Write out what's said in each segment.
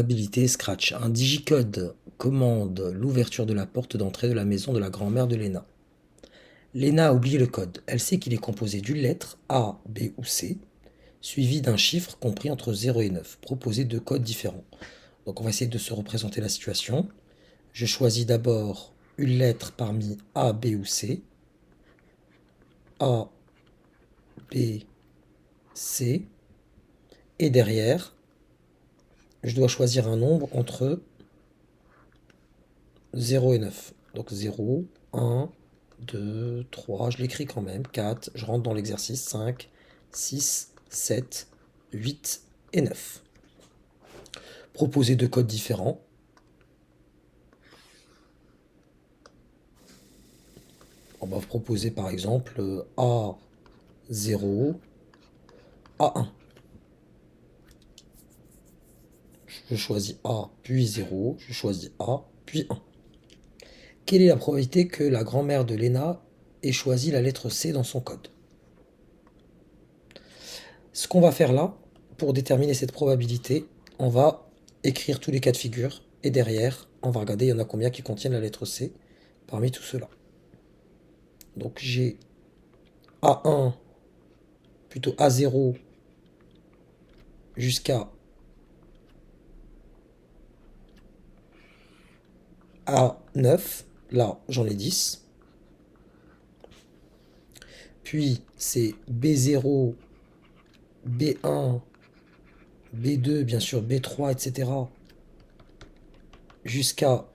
Habilité Scratch. Un digicode commande l'ouverture de la porte d'entrée de la maison de la grand-mère de Léna. Léna a oublié le code. Elle sait qu'il est composé d'une lettre, A, B ou C, suivi d'un chiffre compris entre 0 et 9, proposé deux codes différents. Donc on va essayer de se représenter la situation. Je choisis d'abord une lettre parmi A, B ou C. A, B, C. Et derrière, je dois choisir un nombre entre 0 et 9. Donc 0, 1, 2, 3, je l'écris quand même, 4, je rentre dans l'exercice, 5, 6, 7, 8 et 9. Proposer deux codes différents. On va proposer par exemple A0, A1. Je choisis A, puis 0, je choisis A, puis 1. Quelle est la probabilité que la grand-mère de Léna ait choisi la lettre C dans son code? Ce qu'on va faire là, pour déterminer cette probabilité, on va écrire tous les cas de figure et derrière, on va regarder il y en a combien qui contiennent la lettre C parmi tout cela. Donc j'ai A1, plutôt A0 jusqu'à A9, là j'en ai 10. Puis c'est B0, B1, B2, bien sûr B3, etc. jusqu'à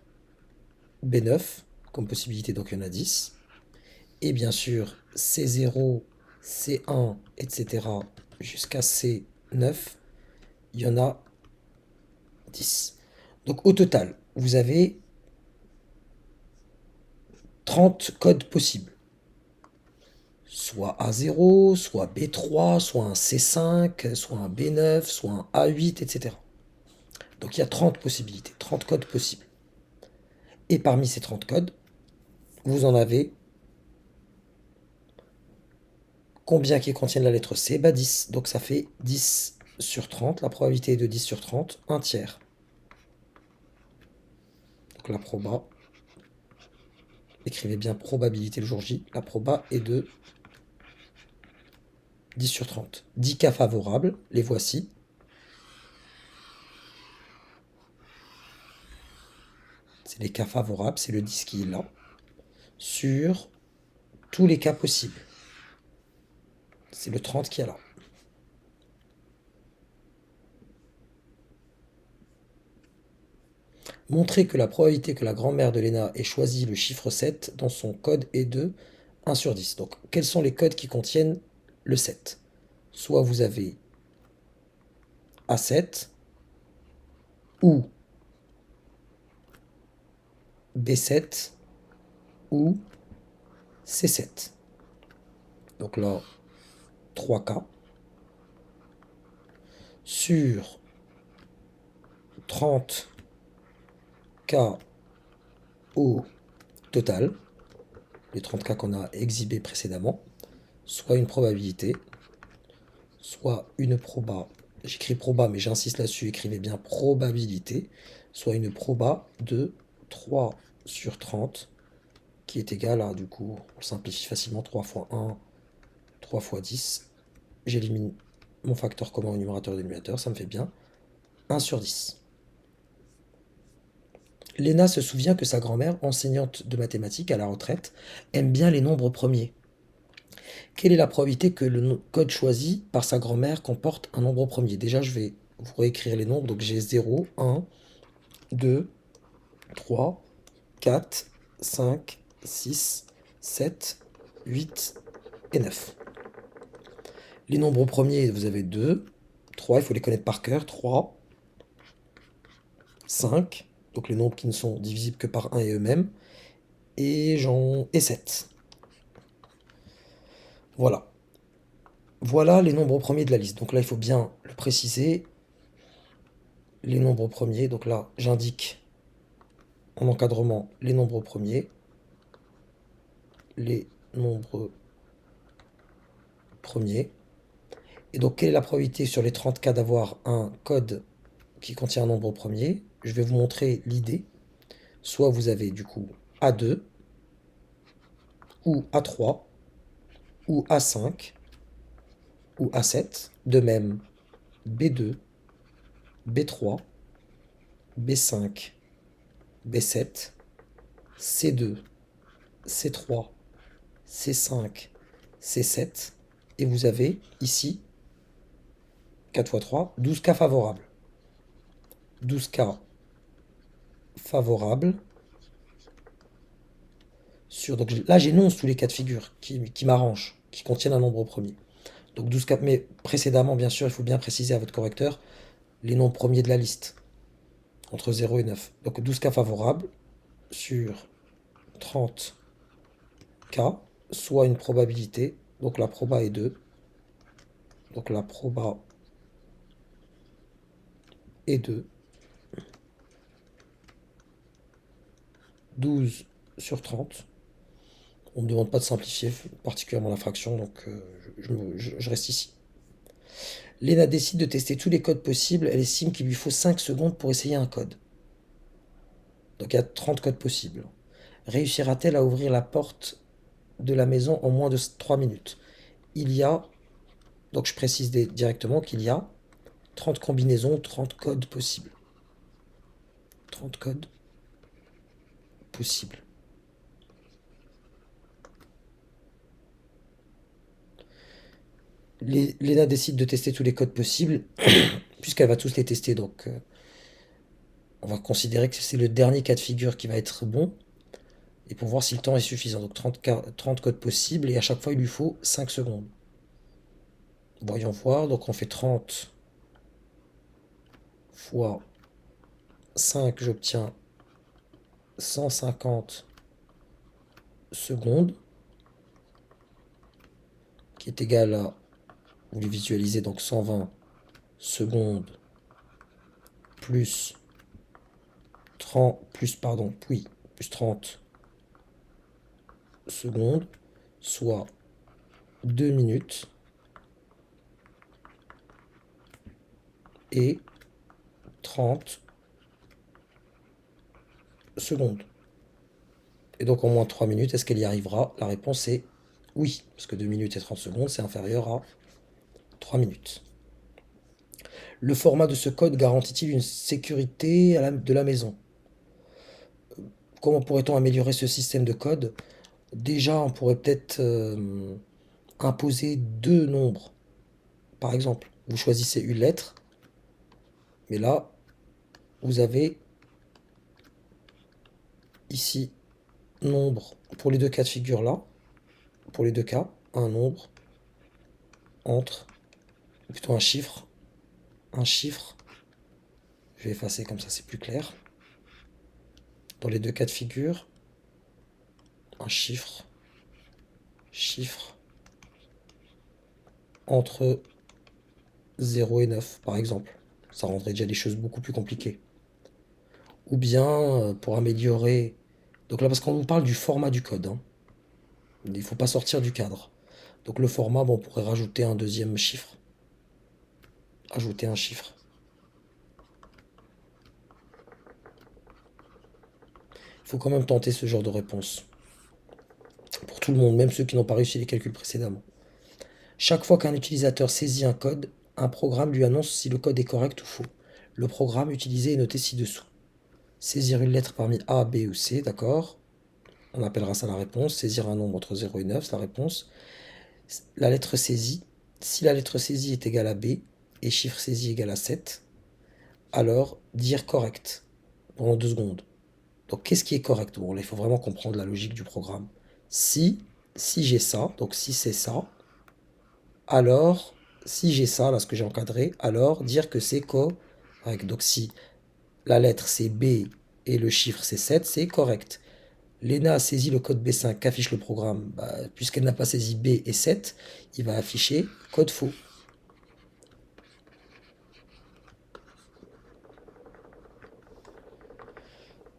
B9 comme possibilité, donc il y en a 10. Et bien sûr C0, C1, etc. jusqu'à C9, il y en a 10. Donc au total, vous avez 30 codes possibles. Soit A0, soit B3, soit un C5, soit un B9, soit un A8, etc. Donc il y a 30 possibilités, 30 codes possibles. Et parmi ces 30 codes, vous en avez combien qui contiennent la lettre C? Bah 10. Donc ça fait 10 sur 30. La probabilité est de 10 sur 30, un tiers. Donc la proba, écrivez bien probabilité le jour J. La proba est de 10 sur 30. 10 cas favorables, les voici. C'est les cas favorables, c'est le 10 qui est là. Sur tous les cas possibles. C'est le 30 qui est là. Montrez que la probabilité que la grand-mère de Léna ait choisi le chiffre 7 dans son code est de 1 sur 10. Donc, quels sont les codes qui contiennent le 7? Soit vous avez A7 ou B7 ou C7. Donc là, 3 cas. Sur 30 cas au total, les 30 cas qu'on a exhibés précédemment, soit une probabilité, soit une proba, j'écris proba mais j'insiste là-dessus, écrivez bien probabilité, soit une proba de 3 sur 30 qui est égale à, du coup, on simplifie facilement, 3 fois 1, 3 fois 10. J'élimine mon facteur commun au numérateur et au dénominateur, ça me fait bien 1 sur 10. Léna se souvient que sa grand-mère, enseignante de mathématiques à la retraite, aime bien les nombres premiers. Quelle est la probabilité que le code choisi par sa grand-mère comporte un nombre premier? Déjà, je vais vous réécrire les nombres. Donc j'ai 0, 1, 2, 3, 4, 5, 6, 7, 8 et 9. Les nombres premiers, vous avez 2, 3, il faut les connaître par cœur. 3, 5, donc les nombres qui ne sont divisibles que par 1 et eux-mêmes, et 7. Voilà. Voilà les nombres premiers de la liste. Donc là, il faut bien le préciser. Les nombres premiers, donc là, j'indique en encadrement les nombres premiers. Les nombres premiers. Et donc, quelle est la probabilité sur les 30 cas d'avoir un code qui contient un nombre premier. Je vais vous montrer l'idée. Soit vous avez du coup A2, ou A3, ou A5, ou A7. De même, B2, B3, B5, B7, C2, C3, C5, C7. Et vous avez ici, 4 fois 3, 12 cas favorables. 12 cas favorables sur... Donc là, j'énonce tous les cas de figure qui m'arrangent, qui contiennent un nombre premier. Donc 12 cas... Mais précédemment, bien sûr, il faut bien préciser à votre correcteur les nombres premiers de la liste, entre 0 et 9. Donc 12 cas favorables sur 30 cas, soit une probabilité. Donc la proba est 2. Donc la proba est 2. 12 sur 30. On ne me demande pas de simplifier, particulièrement la fraction, donc je reste ici. Léna décide de tester tous les codes possibles. Elle estime qu'il lui faut 5 secondes pour essayer un code. Donc il y a 30 codes possibles. Réussira-t-elle à ouvrir la porte de la maison en moins de 3 minutes? Il y a, donc je précise directement qu'il y a 30 combinaisons, 30 codes possibles. 30 codes possibles. Léna décide de tester tous les codes possibles, puisqu'elle va tous les tester, donc on va considérer que c'est le dernier cas de figure qui va être bon, et pour voir si le temps est suffisant. Donc 30 codes possibles, et à chaque fois il lui faut 5 secondes. Voyons voir, donc on fait 30 fois 5, j'obtiens 150 secondes, qui est égal à, vous le visualisez, donc 120 secondes plus 30, plus 30 secondes, soit 2 minutes et 30 secondes. Et donc en moins de 3 minutes, est-ce qu'elle y arrivera? La réponse est oui, parce que 2 minutes et 30 secondes, c'est inférieur à 3 minutes. Le format de ce code garantit-il une sécurité de la maison? Comment pourrait-on améliorer ce système de code? Déjà, on pourrait peut-être imposer deux nombres. Par exemple, vous choisissez une lettre, mais là, vous avez ici nombre pour les deux cas de figure là, pour les deux cas, un nombre entre, plutôt un chiffre, je vais effacer comme ça c'est plus clair. Dans les deux cas de figure, un chiffre, entre 0 et 9 par exemple. Ça rendrait déjà les choses beaucoup plus compliquées. Ou bien, pour améliorer... Donc là, parce qu'on nous parle du format du code, hein. Il ne faut pas sortir du cadre. Donc le format, bon, on pourrait rajouter un deuxième chiffre. Ajouter un chiffre. Il faut quand même tenter ce genre de réponse. Pour tout le monde, même ceux qui n'ont pas réussi les calculs précédemment. Chaque fois qu'un utilisateur saisit un code, un programme lui annonce si le code est correct ou faux. Le programme utilisé est noté ci-dessous. Saisir une lettre parmi A, B ou C, d'accord. On appellera ça la réponse. Saisir un nombre entre 0 et 9, c'est la réponse. La lettre saisie. Si la lettre saisie est égale à B et chiffre saisi égale à 7, alors dire correct pendant 2 secondes. Donc qu'est-ce qui est correct? Bon, là, il faut vraiment comprendre la logique du programme. Si j'ai ça, donc si c'est ça, alors, si j'ai ça, là, ce que j'ai encadré, alors dire que c'est correct. Donc si la lettre c'est B et le chiffre c'est 7, c'est correct. Léna a saisi le code B5 qu'affiche le programme. Bah, puisqu'elle n'a pas saisi B et 7, il va afficher code faux.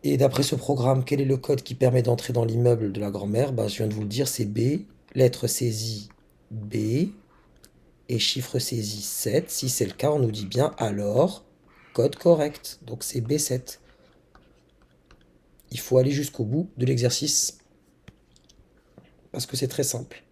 Et d'après ce programme, quel est le code qui permet d'entrer dans l'immeuble de la grand-mère? Bah, je viens de vous le dire, c'est B, lettre saisie B et chiffre saisi 7. Si c'est le cas, on nous dit bien alors code correct. Donc c'est B7. Il faut aller jusqu'au bout de l'exercice parce que c'est très simple.